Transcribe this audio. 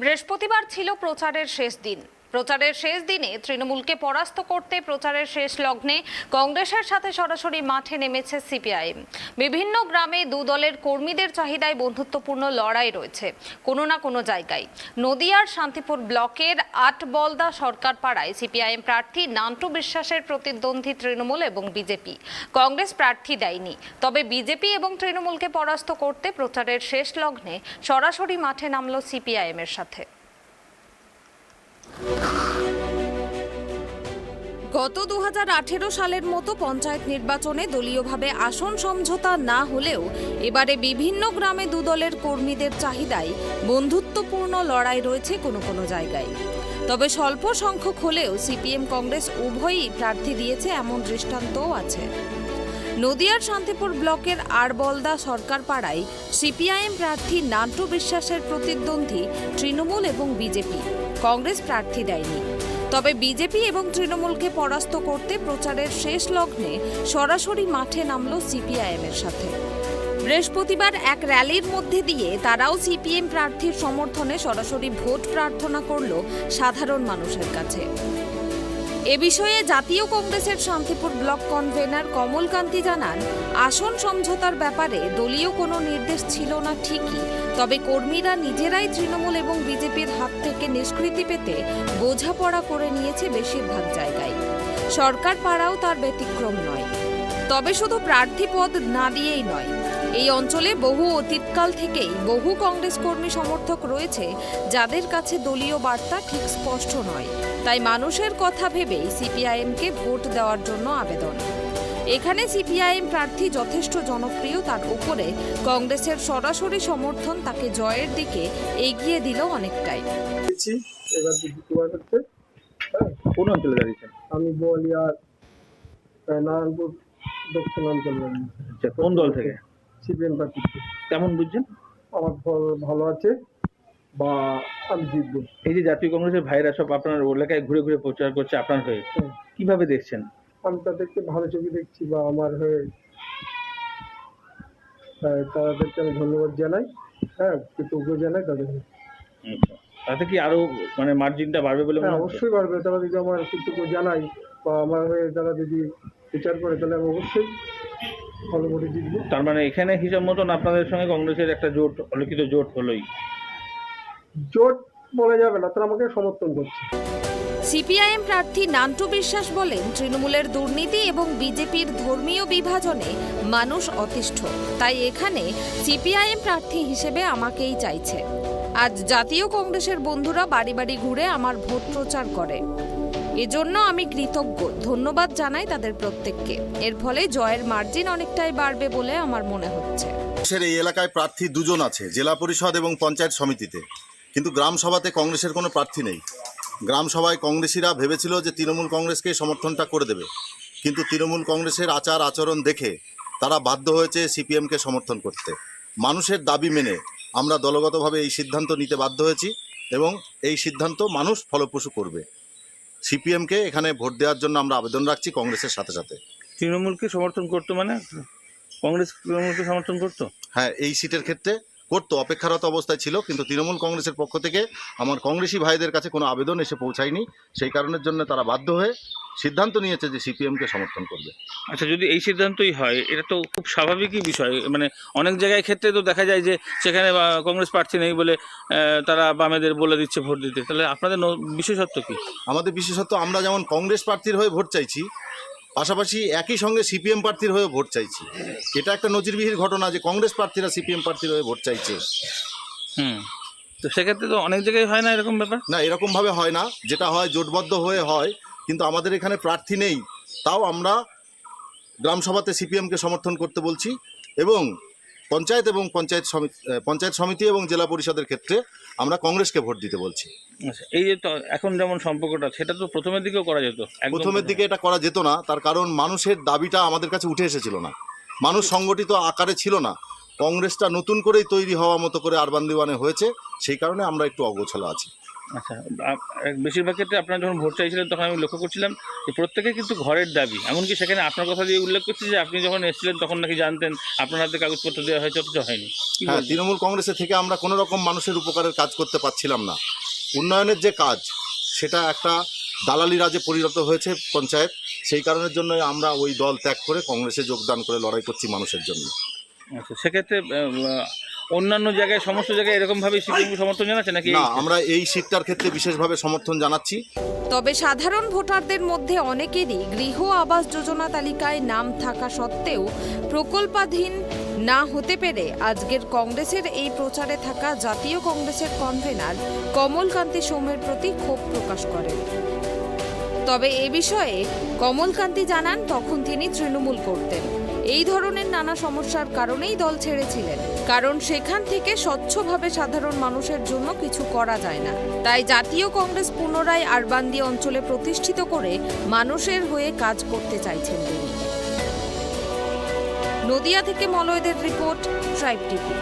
বৃহস্পতিবার ছিল প্রচারের শেষ দিন। প্রচারের শেষ দিনে তৃণমূলকে পরাস্ত করতে প্রচারের শেষ লগ্নে কংগ্রেসের সাথে সরাসরি মাঠে নেমেছে সিপিআইএম। বিভিন্ন গ্রামে দু দলের কর্মীদের চাহিদায় বন্ধুত্বপূর্ণ লড়াই রয়েছে কোনো না কোনো জায়গায়। নদিয়ার শান্তিপুর ব্লকের আটবলদা সরকার পাড়ায় সিপিআইএম প্রার্থী নান্টু বিশ্বাসের প্রতিদ্বন্দ্বী তৃণমূল এবং বিজেপি। কংগ্রেস প্রার্থী দেয়নি, তবে বিজেপি এবং তৃণমূলকে পরাস্ত করতে প্রচারের শেষ লগ্নে সরাসরি মাঠে নামল সিপিআইএম এর সাথে। গত 2018 সালের মতো পঞ্চায়েত নির্বাচনে দলীয়ভাবে আসন সমঝোতা না হলেও এবারে বিভিন্ন গ্রামে দু দলের কর্মীদের চাহিদায় বন্ধুত্বপূর্ণ লড়াই রয়েছে কোনো কোনো জায়গায়। তবে স্বল্প সংখ্যক হলেও সিপিএম কংগ্রেস উভয়ই প্রার্থী দিয়েছে এমন দৃষ্টান্তও আছে। নদিয়ার শান্তিপুর ব্লকের আড়বলদা সরকার পাড়ায় সিপিআইএম প্রার্থী নান্টু বিশ্বাসের প্রতিদ্বন্দ্বী তৃণমূল এবং বিজেপি। কংগ্রেস প্রার্থী দেয়নি, তবে বিজেপি এবং তৃণমূলকে পরাস্ত করতে প্রচারের শেষ লগ্নে সরাসরি মাঠে নামল সিপিআইএম এর সাথে। বৃহস্পতিবার এক র্যালির মধ্যে দিয়ে তারাও সিপিএম প্রার্থীর সমর্থনে সরাসরি ভোট প্রার্থনা করল সাধারণ মানুষের কাছে। এ বিষয়ে জাতীয় কংগ্রেসের শান্তিপুর ব্লক কনভেনার কমলকান্তি জানান, আসন সমঝোতার ব্যাপারে দলীয় কোনো নির্দেশ ছিল না ঠিকই, তবে কর্মীরা নিজেরাই তৃণমূল এবং বিজেপির হাত থেকে নিষ্কৃতি পেতে বোঝাপড়া করে নিয়েছে বেশিরভাগ জায়গায়। সরকার পাড়াও তার ব্যতিক্রম নয়। তবে শুধু প্রার্থী পদ না দিয়েই নয়, এই অঞ্চলে বহু অতীতকাল থেকেই বহু কংগ্রেস কর্মী সমর্থক রয়েছে যাদের কাছে দলীয় বার্তা ঠিক স্পষ্ট নয়, তাই মানুষের কথা ভেবেই সিপিআইএমকে ভোট দেওয়ার জন্য আবেদন। এখানে সিপিআইএম প্রার্থী যথেষ্ট জনপ্রিয়, তার উপরে কংগ্রেসের সরাসরি সমর্থন তাকে জয়ের দিকে এগিয়ে দিল অনেকটাই। কোন অঞ্চলে দাঁড়িয়েছেন? আমি বলিয়ার নারায়ণপুর দক্ষিণ অঞ্চল। কোন দল থেকে? CPM party. কেমন বুঝছেন? আমার ফল ভালো আছে বা আমি জিতবো। এই যে জাতীয় কংগ্রেসের ভাইরা সব আপনার এলাকায় ঘুরে ঘুরে প্রচার করছে আপনার হয়ে, কিভাবে দেখছেন? আমি তাদেরকে ভালো চোখে দেখছি বা আমার হয়ে তাদেরকে আমি ধন্যবাদ জানাই, কৃতজ্ঞ জানাই তাদের। তাতে কি আরো মানে মার্জিনটা বাড়বে বলে? হ্যাঁ, অবশ্যই বাড়বে। তারা যদি আমার কৃতজ্ঞ জানাই বা আমার হয়ে তারা যদি বিচার করে, তাহলে আমি অবশ্যই ভালো করে জিতবো। তার মানে এখানে হিসাব মতন আপনাদের সঙ্গে কংগ্রেসের একটা জোট, অলিখিত জোট হলোই। জোট বলা যাবে না, তারা আমাকে সমর্থন করছে। সিপিআইএম প্রার্থী নান্টু বিশ্বাস বলেন, তৃণমূলের দুর্নীতি এবং বিজেপির ধর্মীয় বিভাজনে মানুষ অতিষ্ঠ, তাই এখানে সিপিআইএম প্রার্থী হিসেবে আমাকেই চাইছে। আজ জাতীয় কংগ্রেসের বন্ধুরা বাড়ি বাড়ি ঘুরে আমার ভোট প্রচার করে, এজন্য আমি কৃতজ্ঞ, ধন্যবাদ জানাই তাদের প্রত্যেককে। এর ফলে জয়ের মার্জিন অনেকটাই বাড়বে বলে আমার মনে হচ্ছে। এই এলাকায় প্রার্থী দুজন আছে, জেলা পরিষদ এবং পঞ্চায়েত সমিতিতে, কিন্তু গ্রাম সভাতে কংগ্রেসের কোনো প্রার্থী নেই। গ্রাম সভায় কংগ্রেসিরা ভেবেছিল যে তৃণমূল কংগ্রেসকে সমর্থনটা করে দেবে, কিন্তু তৃণমূল কংগ্রেসের আচার আচরণ দেখে তারা বাধ্য হয়েছে সিপিএমকে সমর্থন করতে। মানুষের দাবি মেনে আমরা দলগতভাবে এই সিদ্ধান্ত নিতে বাধ্য হয়েছি এবং এই সিদ্ধান্ত মানুষ ফলপ্রসূ করবে। সিপিএমকে এখানে ভোট দেওয়ার জন্য আমরা আবেদন রাখছি কংগ্রেসের সাথে সাথে। তৃণমূলকে সমর্থন করতো মানে কংগ্রেস তৃণমূলকে সমর্থন করতো? হ্যাঁ, এই সিটের ক্ষেত্রে করতো, অপেক্ষারত অবস্থায় ছিল, কিন্তু তৃণমূল কংগ্রেসের পক্ষ থেকে আমার কংগ্রেসি ভাইদের কাছে কোনো আবেদন এসে পৌঁছায়নি। সেই কারণের জন্য তারা বাধ্য হয়ে সিদ্ধান্ত নিয়েছে যে সিপিএমকে সমর্থন করবে। আচ্ছা, যদি এই সিদ্ধান্তই হয় এটা তো খুব স্বাভাবিকই বিষয়। মানে অনেক জায়গায় ক্ষেত্রে তো দেখা যায় যে সেখানে কংগ্রেস প্রার্থী নেই বলে তারা বামেদের বলে দিচ্ছে ভোট দিতে, তাহলে আপনাদের বিশেষত্ব কি? আমাদের বিশেষত্ব, আমরা যেমন কংগ্রেস প্রার্থীর হয়ে ভোট চাইছি, পাশাপাশি একই সঙ্গে সিপিএম প্রার্থীর হয়ে ভোট চাইছি। এটা একটা নজিরবিহীন ঘটনা যে কংগ্রেস প্রার্থীরা সিপিএম প্রার্থীর হয়ে ভোট চাইছে। তো সেক্ষেত্রে তো অনেক জায়গায় হয় না এরকম ব্যাপার? না, এরকমভাবে হয় না। যেটা হয় জোটবদ্ধ হয়ে হয়, কিন্তু আমাদের এখানে প্রার্থী নেই, তাও আমরা গ্রামসভাতে সিপিএমকে সমর্থন করতে বলছি এবং পঞ্চায়েত সমিতি এবং জেলা পরিষদের ক্ষেত্রে আমরা কংগ্রেসকে ভোট দিতে বলছি। আচ্ছা, এই যে তো এখন যেমন সম্পর্কটা, সেটা তো প্রথমের দিকেও করা যেত। প্রথমের দিকে এটা করা যেত না, তার কারণ মানুষের দাবিটা আমাদের কাছে উঠে এসেছিল না, মানুষ সংগঠিত আকারে ছিল না। কংগ্রেসটা নতুন করেই তৈরি হওয়া মতো করে আরবান দিওয়ানে হয়েছে, সেই কারণে আমরা একটু অগোছালো আছি। আচ্ছা, বেশিরভাগ ক্ষেত্রে আপনারা যখন ভোট চাইছিলেন তখন আমি লক্ষ্য করছিলাম যে প্রত্যেকে কিন্তু ঘরের দাবি, এমনকি সেখানে আপনার কথা দিয়ে উল্লেখ করছি যে আপনি যখন এসেছিলেন তখন নাকি জানতেন, আপনার হাতে কাগজপত্র দেওয়া হয়েছে, অথচ হয়নি। কি হ্যাঁ, বলবেন? তৃণমূল কংগ্রেসে থেকে আমরা কোনো রকম মানুষের উপকারের কাজ করতে পারছিলাম না। উন্নয়নের যে কাজ সেটা একটা দালালি রাজে পরিণত হয়েছে পঞ্চায়েত, সেই কারণের জন্য আমরা ওই দল ত্যাগ করে কংগ্রেসে যোগদান করে লড়াই করছি মানুষের জন্য। আচ্ছা, সেক্ষেত্রে অন্যান্য জায়গায়, সমস্ত জায়গায় এরকমভাবে সিপিএম সমর্থন জানাচ্ছে নাকি? না, আমরা এই সিটটার ক্ষেত্রে বিশেষভাবে সমর্থন জানাচ্ছি। তবে সাধারণ ভোটারদের মধ্যে অনেকেরই গৃহ আবাস যোজনা তালিকায় নাম থাকা সত্ত্বেও প্রকল্পাধীন না হতে পেরে আজকের কংগ্রেসের এই প্রচারে থাকা জাতীয় কংগ্রেসের কনভেনার কমলকান্তি সোমের প্রতি ক্ষোভ প্রকাশ করেন। তবে এ বিষয়ে কমলকান্তি জানান তখন তিনি তৃণমূল করতেন। এই ধরনের নানা সমস্যার কারণেই দল ছেড়েছিলেন, কারণ সেখান থেকে স্বচ্ছভাবে সাধারণ মানুষের জন্য কিছু করা যায় না। তাই জাতীয় কংগ্রেস পুনরায় আরবান্দি অঞ্চলে প্রতিষ্ঠিত করে মানুষের হয়ে কাজ করতে চাইছেন তিনি। নদিয়া থেকে মলয়দের রিপোর্ট, ট্রাইব টিভি।